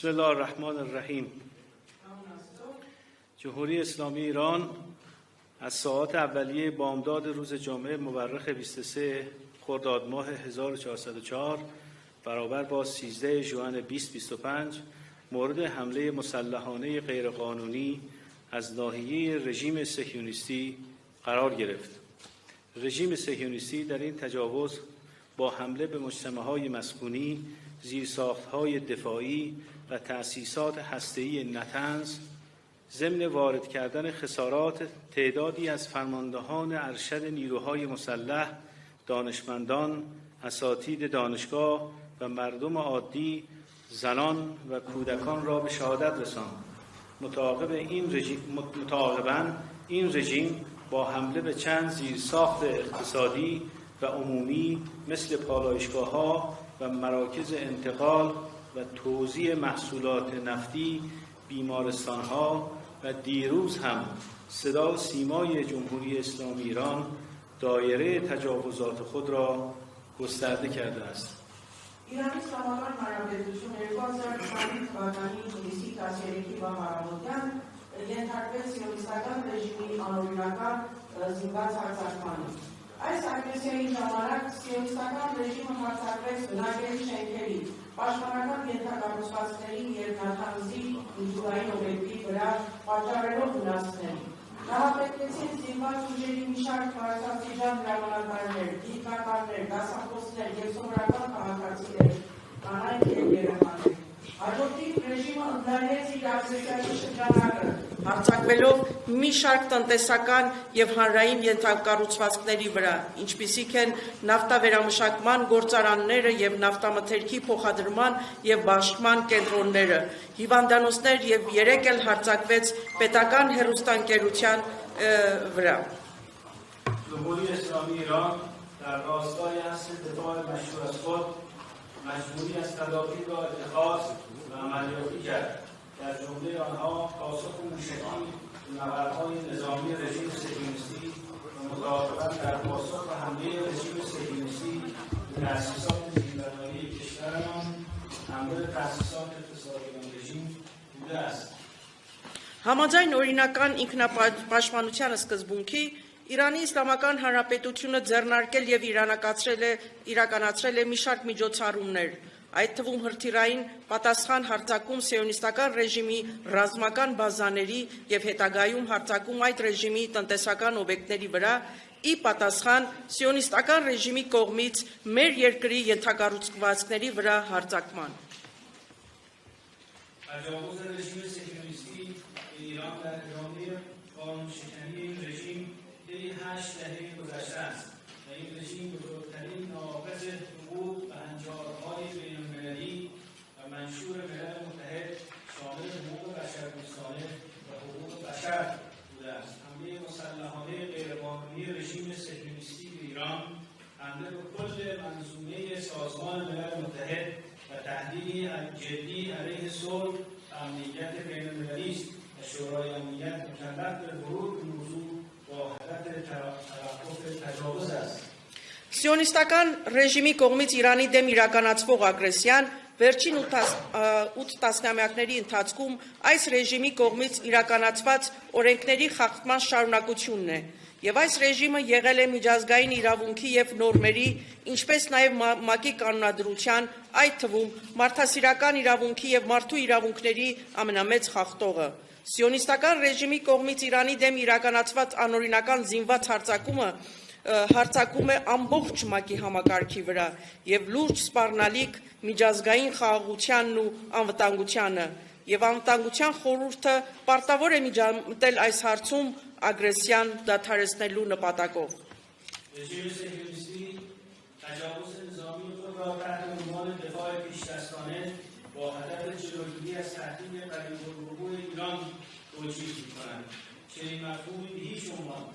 بسم الله الرحمن الرحیم. جمهوری اسلامی ایران از ساعات اولیه بامداد روز جمعه مورخ 23 خرداد ماه 1404 برابر با 13 ژوئن 2025 مورد حمله مسلحانه غیرقانونی از ناحیه رژیم صهیونیستی قرار گرفت. رژیم صهیونیستی در این تجاوز با حمله به مجتمع‌های مسکونی، زیرساخت‌های دفاعی و تأسیسات هسته‌ای نطنز ضمن وارد کردن خسارات تعدادی از فرماندهان ارشد نیروهای مسلح، دانشمندان، اساتید دانشگاه و مردم عادی، زنان و کودکان را به شهادت رساند. متعاقباً این رژیم با حمله به چند زیرساخت اقتصادی و عمومی مثل پالایشگاه‌ها و مراکز انتقال و توزیع محصولات نفتی، بیمارستان‌ها و دیروز هم صدا و سیمای جمهوری اسلامی ایران دایره تجاوزات خود را گسترده کرده است. Իրանի Իսլամական Հանրապետությունը 2020 թվականի հունիսի 13-ի վաղարամոդյան ենթարկվեց սիոնիստական ռեժիմի անօրինական զինված հարձակմանի։ Այս ագրեսիայի ժամանակ սիոնիստական ռեժիմը հարձակվեց բնակելի շենքերի, պաշտպանական ենթակառուցվածքների և նաթանզի ինժուրային օբյեկտի վրա պատճառելով վնասներ։ Նահատակվեցին զինված ուժերի մի շարք քաղաքացիական հրամանատարներ, գիտնականներ, դասախոսներ և սովորական քաղաքացիներ, կանայք և երեխաներ։ Հաջորդին ռեժիմը ընդլայնեց իր ագրեսիայի շրջանակը, հարձակվելով մի շարք տնտեսական և հանրային ենթակառուցվածքների վրա, ինչպիսիք են նավթավերամշակման գործարանները և նավթամթերքի փոխադրման և բաշխման կենտրոնները, հիվանդանոցներ և 3 էլ հարձակվեց պետական հեռուստաընկերության վրա։ جمهوری اسلامی ایران در راستای اصل دفاع مشروع از خود مجبوری از تدابیر را اتخاذ و عملیاتی کرد. در جمله آنها پاسخ موشکی به نبردهای نظامی رژیم صهیونیستی و متعاقباً در پاسخ به حمله رژیم صهیونیستی به تأسیسات زیربنایی کشورمان حمله به تأسیسات اقتصادی آن رژیم بوده است. Համաձայն օրինական ինքնապաշտպանության սկզբունքի Իրանի Իսլամական Հանրապետությունը ձեռնարկել և իրականացրել է մի շարք միջոցառումներ, այդ թվում հրթիռային պատասխան հարձակում սիոնիստական ռեժիմի ռազմական բազաների և հետագայում հարձակում այդ ռեժիմի տնտեսական օբյեկտների վրա, ի պատասխան սիոնիստական ռեժիմի կողմից մեր երկրի ենթակառուցվածքների վրա հարձակման։ تجاوز رژیم صهیونیستی به ایران در ادامه قانون‌شکنی این رژیم طی 8 دهه گذشته است و این رژیم بزرگترین ناقض حقوق و هنجارهای بین‌المللی و منشور ملل متحد شامل حقوق بشردوستانه و حقوق بشر بوده است. حمله مسلحانه غیرقانونی رژیم صهیونیستی به ایران حمله به کل منظومه سازمان ملل متحد و تهدیدی جدی علیه صلح و امنیت بین‌المللی است و شورای امنیت مکلف به ورود به موضوع با هدف توقف تجاوز است. Սիոնիստական ռեժիմի կողմից Իրանի դեմ իրականացվող ագրեսիան վերջին 8 տասնամյակների ընթացքում այս ռեժիմի կողմից իրականացված օրենքների խախտման շարունակությունն է, եւ այս ռեժիմը եղել է միջազգային իրավունքի եւ նորմերի, ինչպես նաեւ ՄԱԿ-ի կանոնադրության, այդ թվում մարդասիրական իրավունքի եւ մարդու իրավունքների ամենամեծ խախտողը։ Սիոնիստական ռեժիմի կողմից Իրանի դեմ իրականացված անօրինական զինված հարձակում է ամբողջ ՄԱԿ-ի համակարգի վրա եւ լուրջ սպառնալիք միջազգային խաղաղությանն ու անվտանգությանը եւ անվտանգության խորհուրդը պարտավոր է միջամտել այս հարցում ագրեսիան դադարեցնելու նպատակով։ رژیم صهیونیستی تجاوز نظامی خود را تحت عنوان دفاع پیشدستانه با هدف جلوگیری از تهدید قریب‌الوقوع ایران توجیه می‌کند. چنین مفهومی به هیچ عنوان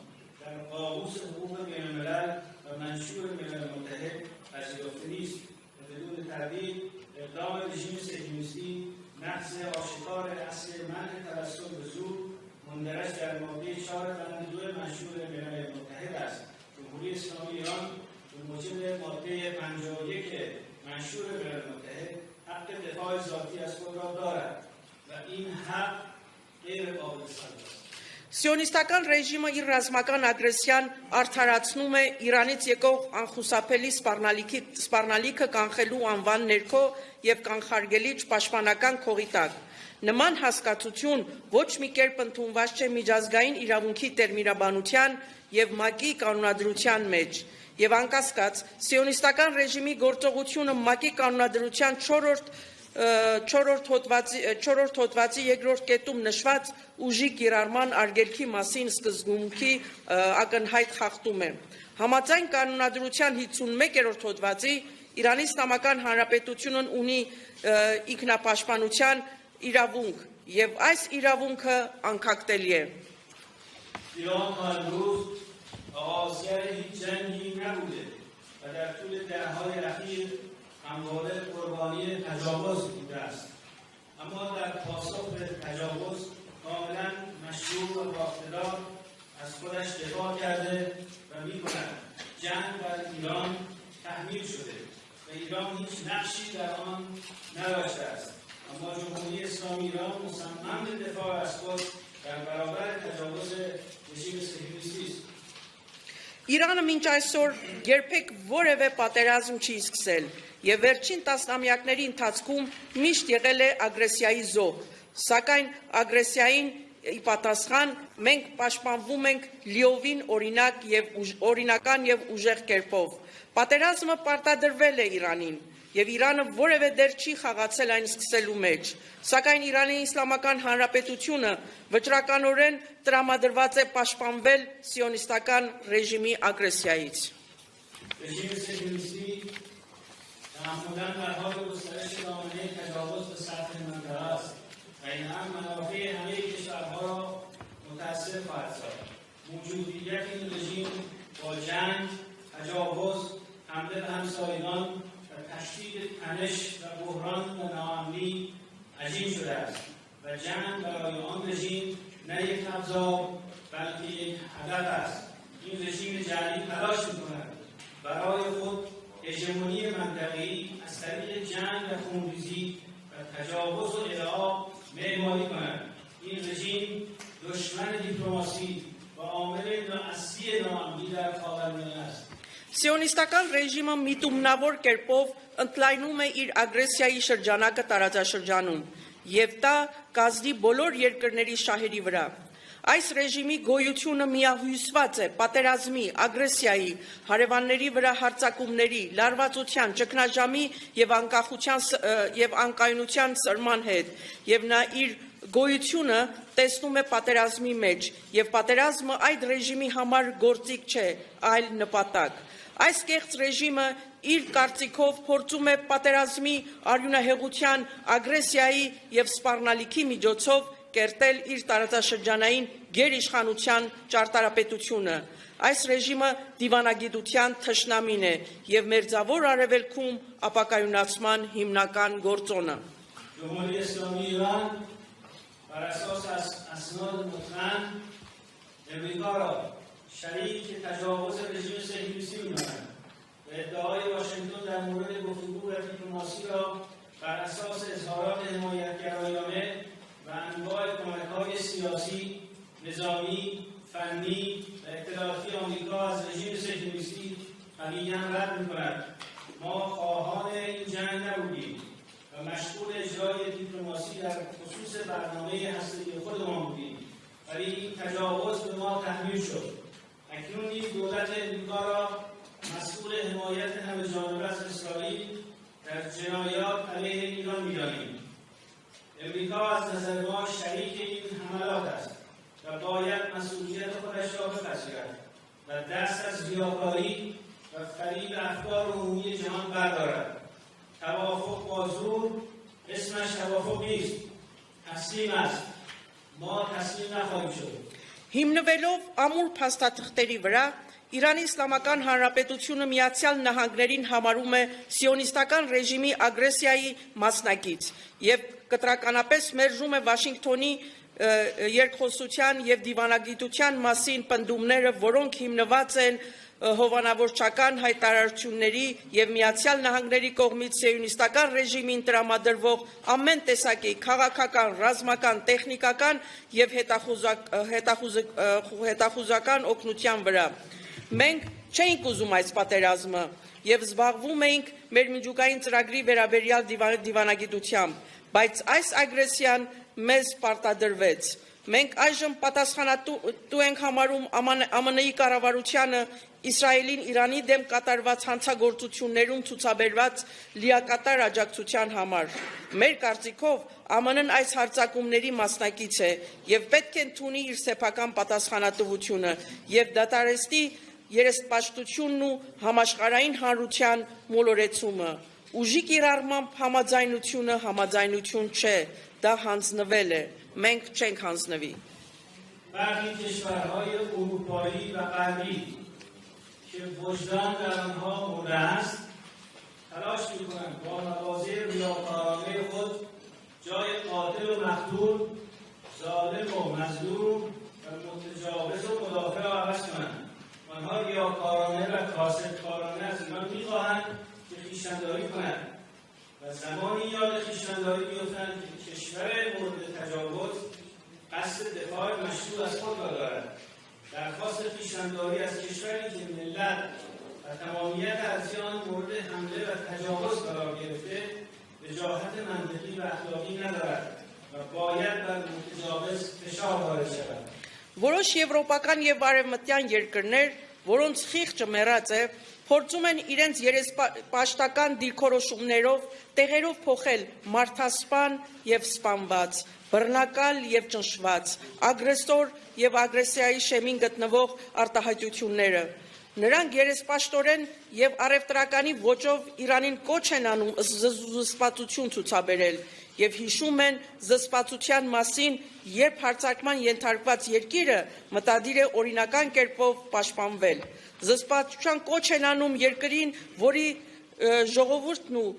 در قاموس حقوق بین‌الملل و منشور ملل متحد پذیرفته نیست و بدون تردید اقدام رژیم صهیونیستی نقض آشکار اصل منع توسل به زور مندرج در ماده 4 بند 2 منشور ملل متحد است. جمهوری اسلامی ایران به موجب ماده 51 منشور ملل متحد حق دفاع ذاتی از خود را دارد و این حق غیر قابل سلب است. Սիոնիստական ռեժիմը իր ռազմական ագրեսիան արդարացնում է Իրանից եկող անխուսափելի սպառնալիքը կանխելու անվան ներքո եւ կանխարգելիչ պաշտպանական քողի տակ։ Նման հասկացություն ոչ մի կերպ ընդունված չէ միջազգային իրավունքի տերմինաբանության եւ ՄԱԿ-ի կանոնադրության մեջ։ Եվ անկասկած սիոնիստական ռեժիմի գործողությունը ՄԱԿ-ի կանոնադրության 4-րդ հոդվածի 2-րդ կետում նշված ուժի կիրառման արգելքի մասին սկզբունքի ակնհայտ խախտում է։ Համաձայն կանոնադրության 51-րդ հոդվածի Իրանի Իսլամական Հանրապետությունն ունի ինքնապաշտպանության իրավունք եւ այս իրավունքը անկախտելի է։ ایران تا امروز آغازگر هیچ جنگی نبوده و در طول دهه‌های اخیر همواره قربانی تجاوز بوده است. اما در پاسخ به تجاوز کاملا مشروع و با اقتدار از خودش دفاع کرده و می‌کند. جنگ بر ایران تحمیل شده و ایران هیچ نقشی در آن نداشته است. اما جمهوری اسلامی ایران مصمم به دفاع از خود در برابر تجاوز رژیم صهیونیستی است. Իրանը մինչ այսօր երբեք որևէ պատերազմ չի սկսել եւ վերջին տասնամյակների ընթացքում միշտ եղել է ագրեսիայի զոհ, սակայն ագրեսիային ի պատասխան մենք պաշտպանվում ենք լիովին օրինական եւ ուժեղ կերպով։ Պատերազմը պարտադրվել է Իրանին եւ Իրանը որևէ դեր չի խաղացել այն սկսելու մեջ, սակայն Իրանի Իսլամական Հանրապետությունը վճռականորեն տրամադրված է պաշտպանվել սիոնիստական ռեժիմի ագրեսիայից։ رژیم صهیونیستی تعمداً در حال گسترش دامنه تجاوز به سطح منطقه است و این هم منافع همه کشورها را متأثر خواهد ساخت. موجودیت این رژیم با جنگ، تجاوز، حمله به همسایگان و تشدید تنش و بحران و ناامنی عجین شده است و جنگ برای آن رژیم نه یک ابزار بلکه یک هدف است. این رژیم جنگی تلاش می‌کند برای خود هژمونی منطقه‌ای از طریق جنگ و خونریزی و تجاوز و ادعا معماری کند. این رژیم دشمن دیپلماسی و عامل اصلی ناامنی در خاورمیانه است. Սիոնիստական ռեժիմը միտումնավոր կերպով ընդլայնում է իր ագրեսիայի շրջանակը տարածաշրջանում եւ դա կազդի բոլոր երկրների շահերի վրա։ Այս ռեժիմի գոյությունը միահյուսված է պատերազմի, ագրեսիայի, հարևանների վրա հարձակումների, լարվածության, ճգնաժամի եւ անկայունության սրման հետ եւ նա իր գոյությունը տեսնում է պատերազմի մեջ եւ պատերազմը այդ ռեժիմի համար գործիք չէ, այլ նպատակ։ Այս կեղծ ռեժիմը իր կարծիքով փորձում է պատերազմի, արյունահեղության, ագրեսիայի եւ սպառնալիքի միջոցով կերտել իր տարածաշրջանային գերիշխանության ճարտարապետությունը։ Այս ռեժիմը դիվանագիտության թշնամին է եւ մերձավոր արևելքում ապակայունացման հիմնական գործոնը։ جمهوری اسلامی ایران بر اساس اسناد متقن امریکا را شریک تجاوز رژیم صهیونیستی می‌داند و ادعای واشنگتن در مورد گفتگو و دیپلماسی را بر اساس اظهارات حمایتگرایانه و انواع کمک‌های سیاسی، نظامی، فنی و اطلاعاتی آمریکا از رژیم صهیونیستی قویاً رد می‌کند. ما خواهان این جنگ نبودیم و مشغول اجرای دیپلماسی در خصوص برنامه هسته‌ای خودمان بودیم، ولی این تجاوز به ما تحمیل شد. اکنون نیز دولت امریکا را مسئول حمایت همه‌جانبه از اسرائیل در جنایات علیه ایران می‌دانیم. امریکا از نظر ما شریک این حملات است و باید مسئولیت خودش را بپذیرد و دست از ریاکاری و فریب افکار عمومی جهان بردارد. توافق با زور اسمش توافق نیست، تسلیم است. ما تسلیم نخواهیم شد. Հիմնվելով ամուր փաստաթղթերի վրա Իրանի Իսլամական Հանրապետությունը Միացյալ Նահանգներին համարում է սիոնիստական ռեժիմի ագրեսիայի մասնակից եւ կտրականապես մերժում է Վաշինգտոնի երկխոսության եւ դիվանագիտության մասին պնդումները, որոնք հիմնված են հովանավորչական հայտարարությունների եւ Միացյալ Նահանգների կողմից սիոնիստական ռեժիմին տրամադրվող ամեն տեսակի քաղաքական, ռազմական, տեխնիկական եւ հետախուզական օգնության վրա։ Մենք չէինք ուզում այս պատերազմը եւ զբաղվում էինք մեր միջուկային ծրագրի վերաբերյալ դիվանագիտությամբ, բայց այս ագրեսիան մեզ պարտադրվեց։ Մենք այժմ պատասխանատու ենք համարում ԱՄՆ-ի կառավարությանը Իսրայելին Իրանի դեմ կատարված հանցագործություններում ցուցաբերված լիակատար աջակցության համար։ Մեր կարծիքով ԱՄՆ-ն այս հարձակումների մասնակից է եւ պետք է ընդունի իր սեփական պատասխանատվությունը եւ դատարեցնի երեսպաշտությունն ու համաշխարհային հանրության մոլորեցումը։ Ուժի կիրառմամբ համաձայնությունը համաձայնություն չէ, դա հանձնվել է, մենք չենք հանձնվի։ برخی کشورهای اروپایی و غربی که وجدان در آنها مرده است تلاش می‌کنند با مواضع ریاکارانه خود جای قاتل و مقتول، ظالم و مظلوم و متجاوز و مدافع را عوض کنند. آنها ریاکارانه و کاسدکارانه از ایران می‌خواهند که خویشتن‌داری کنند و زمانی یاد خویشتن‌داری بیفتند که کشور مورد تجاوز قصد دفاع مشروع از خود را دارد. درخواست خویشتن‌داری از کشوری که ملت و تمامیت ارضی آن مورد حمله و تجاوز قرار گرفته وجاهت منطقی و اخلاقی ندارد و باید بر متجاوز فشار وارد شود. Որոշ եվրոպական եւ արևմտյան երկրներ, որոնց խիղճը մեռած է, փորձում են իրենց երեսպաշտական դիրքորոշումներով տեղերով փոխել մարդասպան եւ սպանված, բռնակալ եւ ճնշված, ագրեսոր եւ ագրեսիայի շեմին գտնվող արտահայտությունները։ Նրանք երեսպաշտորեն եւ առևտրականի ոճով Իրանին կոչ են անում զսպվածություն ցուցաբերել եւ հիշում են զսպվածության մասին, երբ հարձակման ենթարկված երկիրը մտադիր է օրինական կերպով պաշտպանվել։ Զսպվածության կոչ են անում երկրին, որի ժողովուրդն ու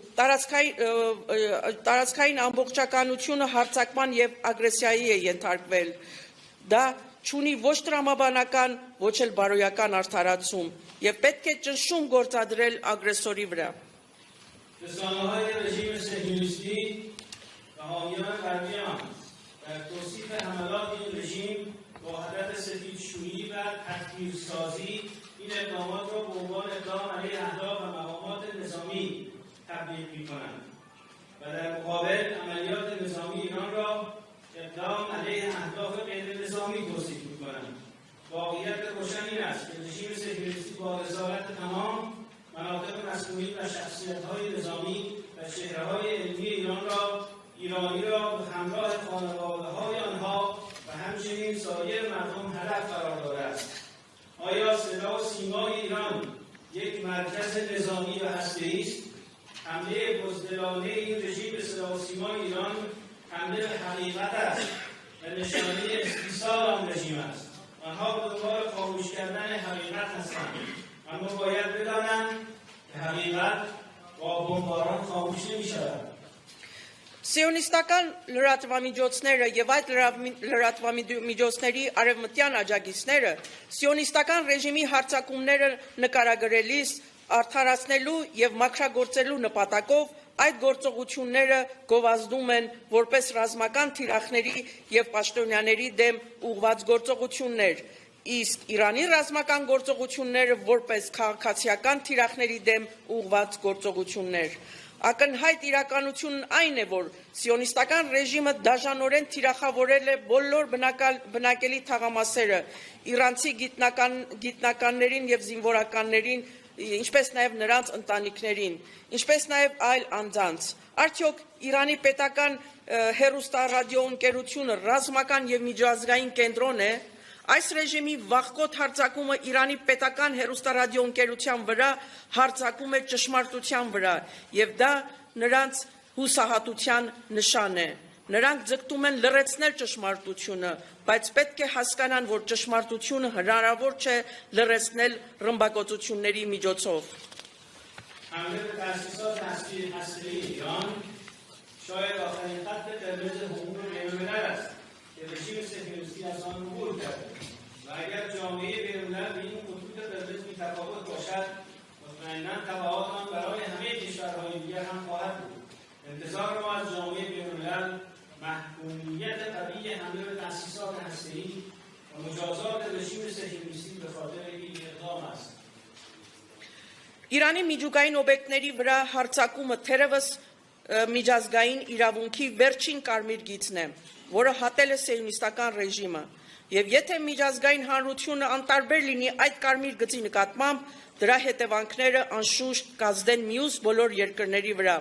տարածքային ամբողջականությունը հարձակման եւ ագրեսիայի է ենթարկվել։ Դա չունի ոչ տրամաբանական, ոչ էլ բարոյական արդարացում եւ պետք է ճնշում գործադրել ագրեսորի վրա։ رسانه‌های رژیم صهیونیستی و حامیان غربیان در توصیف حملات این رژیم با هدف سفیدشویی و تکفیرسازی این اقدامات را به عنوان اقدام علیه اهداف و مقامات نظامی تبلیغ می‌کنند و در مقابل عملیات نظامی ایران را اقدام علیه اهداف غیر نظامی توصیف می‌کنند. واقعیت روشن این است که رژیم صهیونیستی با رضایت تمام مناطق مسئولین و شخصیت‌های نظامی و چهره‌های علمی ایرانی را به همراه خانواده‌های آنها و همچنین سایر مردم هدف قرار داده است. آیا صدا و سیمای ایران یک مرکز نظامی و هسته‌ای است؟ حمله بزدلانه این رژیم به صدا و سیمای ایران حمله به حقیقت است و نشانه استیصال آن رژیم است. آنها به دنبال خاموش کردن حقیقت هستند، اما باید بدانند که حقیقت با بمباران خاموش نمی‌شود. Սիոնիստական լրատվամիջոցները եւ այդ լրատվամիջոցների արևմտյան աջակիցները սիոնիստական ռեժիմի հարձակումները նկարագրելիս արդարացնելու եւ մաքրագործելու նպատակով այդ գործողությունները գովազդում են որպես ռազմական թիրախների եւ պաշտոնյաների դեմ ուղղված գործողություններ, իսկ Իրանի ռազմական գործողությունները որպես քաղաքացիական թիրախների դեմ ուղղված գործողություններ։ Ակնհայտ իրականությունն այն է, որ սիոնիստական ռեժիմը դաժանորեն թիրախավորել է բոլոր բնակելի թաղամասերը, իրանցի գիտնականներին եւ զինվորականներին, ինչպես նաեւ նրանց ընտանիքներին, ինչպես նաեւ այլ անձանց։ Արդյոք Իրանի պետական հեռուստառադիոընկերությունը ռազմական եւ միջազգային կենտրոն է։ Այս ռեժիմի վախկոտ հարձակումը Իրանի պետական հեռուստառադիոընկերության վրա հարձակում է ճշմարտության վրա եւ դա նրանց հուսահատության նշան է։ Նրանք ձգտում են լրացնել ճշմարտությունը, բայց պետք է հասկանան, որ ճշմարտությունը հնարավոր չէ լրացնել ռմբակոծությունների միջոցով։ حمله به تأسیسات هسته‌ای ایران شاید آخرین خط قرمز حقوق بین‌الملل است که رژیم صهیونیستی از آن عبور کرده و اگر جامعه بین‌الملل به این خطوط که قرمز بی‌تفاوت باشد مطمئناً تبعات آن برای همه کشورهای دیگر هم خواهد بود. انتظار ما از جامعه بین‌الملل محکومیت قوی حمله به تأسیسات هسته‌ای و مجازات رژیم صهیونیستی به خاطر این اقدام است. Իրանի միջուկային օբյեկտների վրա հարձակումը թերևս միջազգային իրավունքի վերջին կարմիր գիծն է, որը հատել է սիոնիստական ռեժիմը, եւ եթե միջազգային հանրությունը անտարբեր լինի այդ կարմիր գծի նկատմամբ, դրա հետևանքները անշուշտ կազդեն մյուս բոլոր երկրների վրա։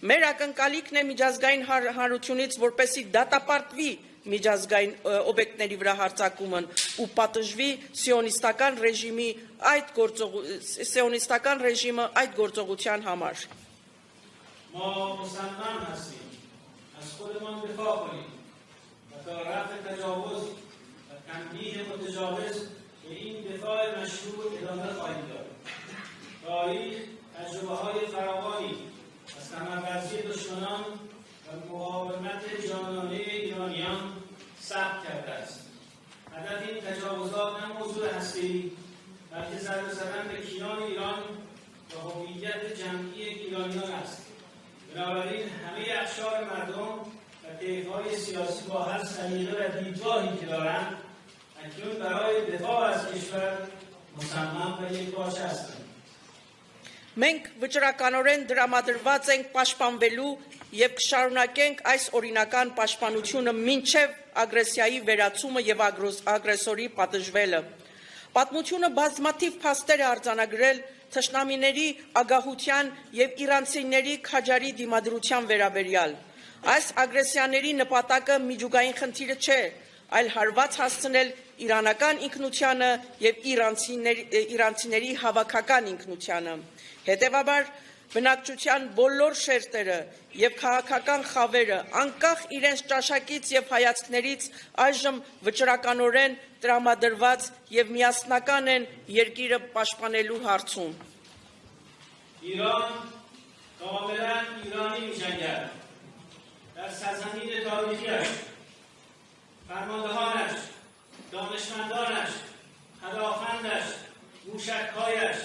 Մեր ակնկալիքն է միջազգային հանրությունից, որպեսզի դատապարտվի միջազգային օբյեկտների վրա հարձակումն ու պատժվի սիոնիստական ռեժիմը այդ գործողության համար։ ما مصمم هستیم از خودمان دفاع کنیم و تا رفع تجاوز و تنبیه متجاوز به این دفاع مشروع ادامه خواهیم داد. تاریخ تجربه‌های فراوانی از کمربندی دشمنان و مقاومت جانانه ایرانیان ثبت کرده است. هدف این تجاوزات نه موضوع هسته‌ای بلکه ضربه زدن به کیان ایران و هویت جمعی ایرانیان است. بنابراین همه اقشار مردم و طیف‌های سیاسی با هر سلیقه و دیدگاهی که دارند اکنون برای دفاع از کشور مصمم و یکپارچه هستند. Մենք վճռականորեն դրամադրված ենք պաշտպանվելու եւ կշարունակենք այս օրինական պաշտպանությունը մինչեւ ագրեսիայի վերացումը եւ ագրեսորի պատժվելը։ Պատմությունը բազմաթիվ փաստեր է արձանագրել թշնամիների ագահության եւ իրանցիների քաջարի դիմադրության վերաբերյալ։ Այս ագրեսիաների նպատակը միջուկային խնդիրը չէ, այլ հարված հասցնել իրանական ինքնությանը եւ իրանցիների հավաքական ինքնությանը։ Հետևաբար բնակչության բոլոր շերտերը եւ քաղաքական խավերը անկախ իրենց ճաշակից եւ հայացքներից այժմ վճռականորեն տրամադրված եւ միասնական են երկիրը պաշտպանելու հարցում։ ایران کاملا ایرانی می‌جنگد. در سرزمین تاریخی‌اش فرماندهانش، دانشمندانش، پدافندش، موشک‌هایش،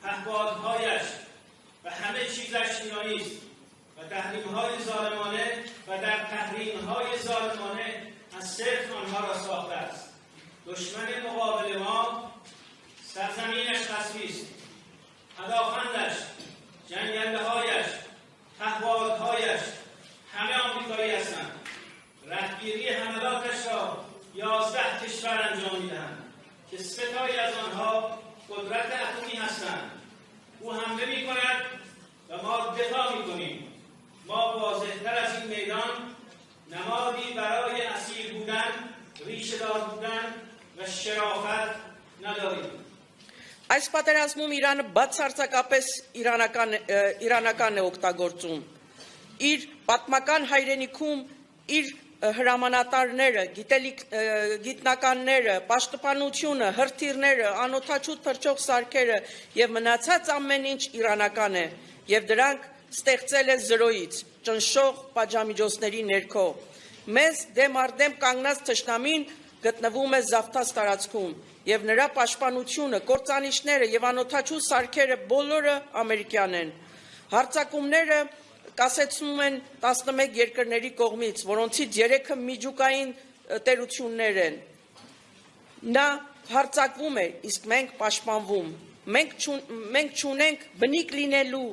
پهپادهایش و همه چیزش ایرانی است و تحریم‌های ظالمانه و در تحریم‌های ظالمانه از صفر آنها را ساخته است. دشمن مقابل ما سرزمینش قصبی است. پدافندش، جنگنده‌هایش، پهپادهایش همه آمریکایی هستند. رهگیری حملاتش را 11 کشور انجام می‌دهند که 3 تایی از آنها قدرت اتمی هستند. او حمله می‌کند و ما دفاع می‌کنیم. ما واضح‌تر از این میدان نمادی برای اسیر بودن، ریشه‌دار بودن و شرافت نداریم. Այս պատերազմում Իրանը բացարձակապես իրանական է օգտագործում։ Իր պատմական հայրենիքում իր հրամանատարները, գիտնականները, պաշտպանությունը, հրթիռները, անօթաչու թռչող սարքերը եւ մնացած ամեն ինչ իրանական է եւ դրանք ստեղծել է զրոյից, ճնշող պատժամիջոցների ներքո։ Մեզ դեմ առ դեմ կանգնած թշնամին գտնվում է զավթած տարածքում եւ նրա պաշտպանությունը, կործանիչները եւ անօթաչու սարքերը բոլորը ամերիկյան են։ Հարձակումները կասեցնում են 11 երկրների կողմից, որոնցից 3-ը միջուկային տերություններ են։ Նա հարձակվում է, իսկ մենք պաշտպանվում։ Մենք չունենք բնիկ լինելու,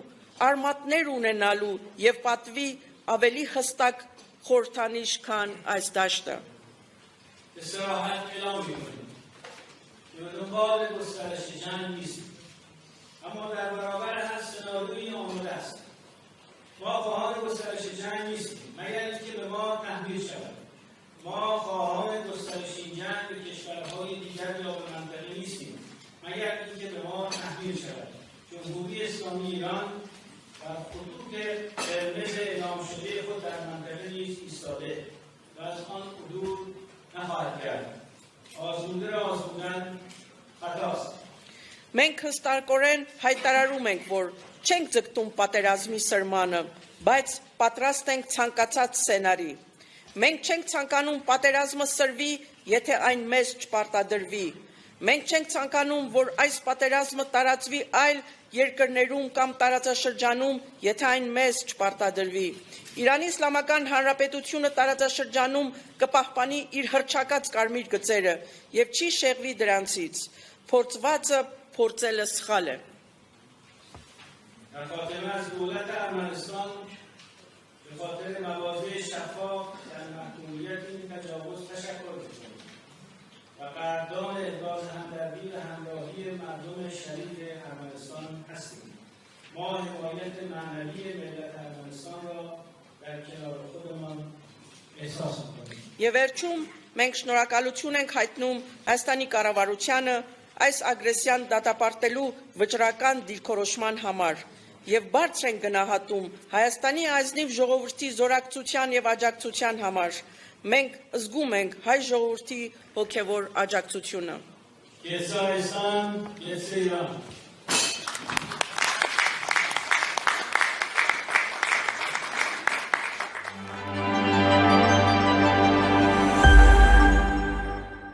արմատներ ունենալու եւ պատվի ավելի հստակ խորհրդանիշ, քան այս դաշտը։ به صراحت اعلام می‌کنیم که به دنبال گسترش جنگ نیستیم، اما در برابر هر سناریویی آماده است. ما خواهان گسترش جنگ نیستیم مگر اینکه به ما تحمیل شود. ما خواهان گسترش این جنگ به کشورهای دیگر یا به منطقه نیستیم مگر اینکه به ما تحمیل شود. جمهوری اسلامی ایران بر خطوط قرمز اعلام شده خود در منطقه نیز ایستاده و از آن عبور نخواهد کرد. آزموده را آزمودن خطاست. Մենք հստակորեն հայտարարում ենք, որ չենք ձգտում պատերազմի սրմանը, բայց պատրաստ ենք ցանկացած սցենարի։ Մենք չենք ցանկանում պատերազմը սրվի, եթե այն մեզ չպարտադրվի։ Մենք չենք ցանկանում, որ այս պատերազմը տարածվի այլ երկրներում կամ տարածաշրջանում, եթե այն մեզ չպարտադրվի։ Իրանի Իսլամական Հանրապետությունը տարածաշրջանում կպահպանի իր հռչակած կարմիր գծերը եւ չի շեղվի դրանցից։ Փորձվածը փորձելը սխալ է։ در خاتمه از دولت ارمنستان به خاطر مواضع شفاف در محکومیت این تجاوز تشکر می‌کنم و قدردان ابراز همدردی و همراهی مردم شریف ارمنستان هستیم. ما حمایت معنوی ملت ارمنستان را در کنار خودمان احساس می‌کنیم. Եվ վերջում մենք շնորհակալություն ենք հայտնում Հայաստանի կառավարությանը այս ագրեսիան դատապարտելու վճռական դիրքորոշման համար եւ բարձր ենք գնահատում Հայաստանի ազնիվ ժողովրդի զորակցության եւ աջակցության համար։ Մենք զգում ենք հայ ժողովրդի հոգեվոր աջակցությունը։ Կեցարստան, Կեցեիրան